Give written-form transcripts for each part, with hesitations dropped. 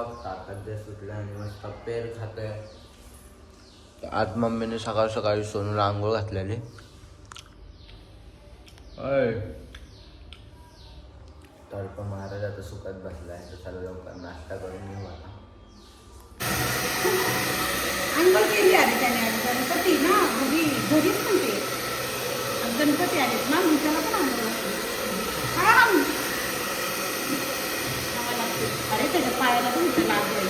Blog ताकद सुटला आणि मस्त पेर खातोय. आज मम्मीने सकाळ सकाळी सोनूला आंघोळ घातलेली. तर पण महाराज आता सुखात बसलाय, तर चला लवकर नाश्ता करून घेऊ आता. केली अरे त्याने गणपती ना घरीच म्हणते गणपती आलेत ना मी त्याला पण अरे त्याच्या पायाला पण लागलं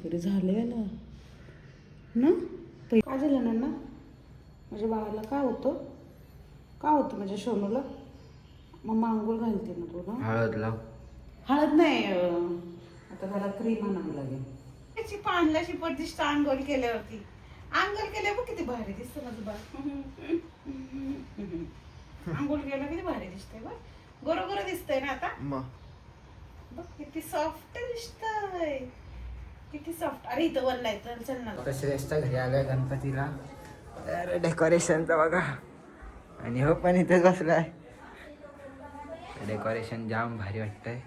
तरी झाले ना काय झालं ना माझ्या बाळाला काय होतं माझ्या सोनूला मम्मा आंघोळ घालते ना तू ना हळद नाही आता त्याला क्रीम आणावं लागेल. त्याची पांढल्याची पडदिष्ट आंघोळ केल्यावरती बघ किती भारी दिसतं माझं बाळ. आंघोळ केलं किती भारी दिसतंय बघ, गोरं दिसतंय ना आता बघ किती सॉफ्ट दिसतंय, किती सॉफ्ट. अरे इथं वल्लाय तर चल ना. श्रेष्ठ घरी आलोय गणपतीला. अरे डेकोरेशनचं बघा, आणि हो पण इथेच बसलाय. डेकोरेशन जाम भारी वाटतंय.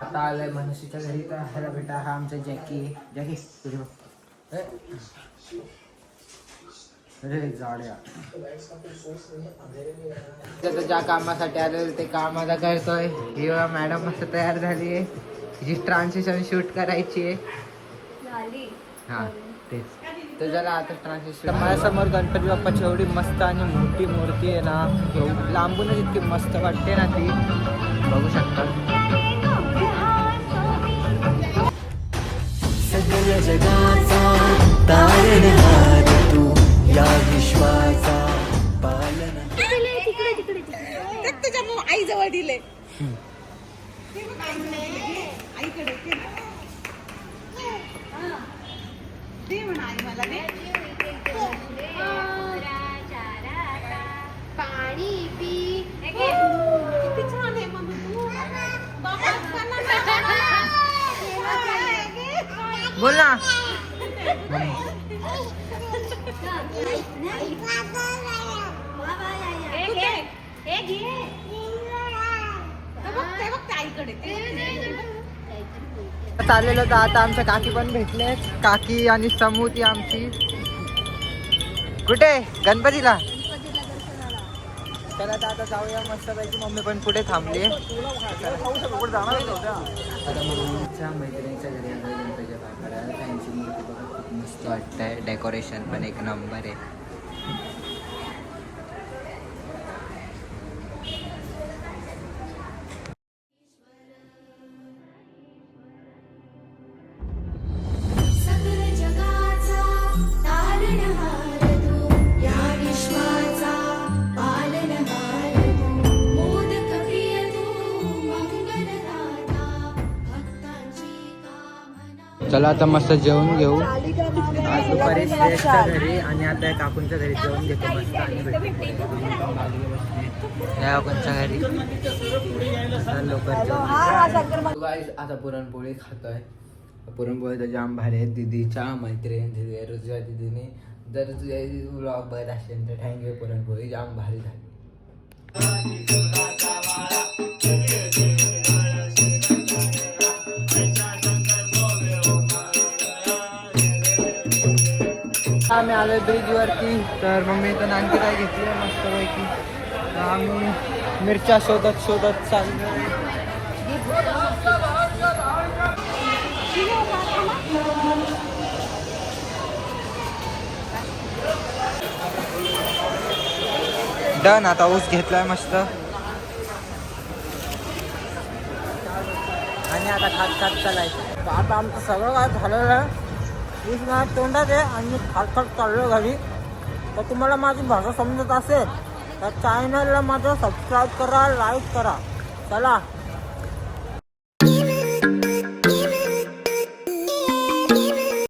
आता आलंय मनसीच्या घरी. तर ह्याला बेटा हा आमचा जॅकी तुझे अरे जाड्या. ज्या कामासाठी आलेलं ते काम आता करतोय. ही मॅडम मस्त तयार झाली आहे, तिची ट्रान्सलेशन शूट करायची आहे. हा तेच तर झालं आता ट्रान्सलेशन. माझ्यासमोर गणपती बाप्पाची एवढी मस्त आणि मोठी मूर्ती आहे ना, लांबूनच इतकी मस्त वाटते ना ती, बघू शकता. सगळ्या जगाचा तारणहार तू, या विश्वाचा पालनहार. तुझ्या आई जवळ दिले आईकडे दे म्हणा आई मला दे पाणी पी. किती छान आहे मम्मी तू. बोल ना. चाललेलो तर आता आमच्या काकी पण भेटले. काकी आणि समू ती आमची कुठे गणपतीला. चला आता जाऊया मस्त पैकी. मम्मी पण कुठे थांबली. आता मम्मीच्या मैत्रिणीच्या घरी आलो गणपतीच्या पाकड्या. त्यांची मूर्ती बघा खूप मस्त वाटतंय, डेकोरेशन पण एक नंबर आहे. चला आता मस्त जेवण घेऊ. आज दुपारी श्रेष्ठच्या घरी आणि आता काकूंच्या घरी जेवण घेतो मस्त. आणि या काकूंच्या घरी लवकर. आता पुरणपोळी खातोय. पुरणपोळी तर जाम भारी आहे. दिदीच्या मैत्रिणी रुजुया दिदीने जर तुझ्या ब्लॉग बघत असेल तर थँक्यू. पुरणपोळी जाम भारी झाली. आम्ही आलोय ब्रिजवरती. तर मम्मी तर आणखी काय घेतली मस्तपैकी. आम्ही मिरच्या शोधत चाललो. डन. आता ऊस घेतलाय मस्त आणि आता खात चालायचं. आता आमचं सगळं काय झालेलं आहे. ऊस माझ्या तोंडात आहे आणि खात चाललो घरी. तर तुम्हाला माझी भाषा समजत असेल तर चॅनलला माझं सबस्क्राईब करा, लाईक करा. चला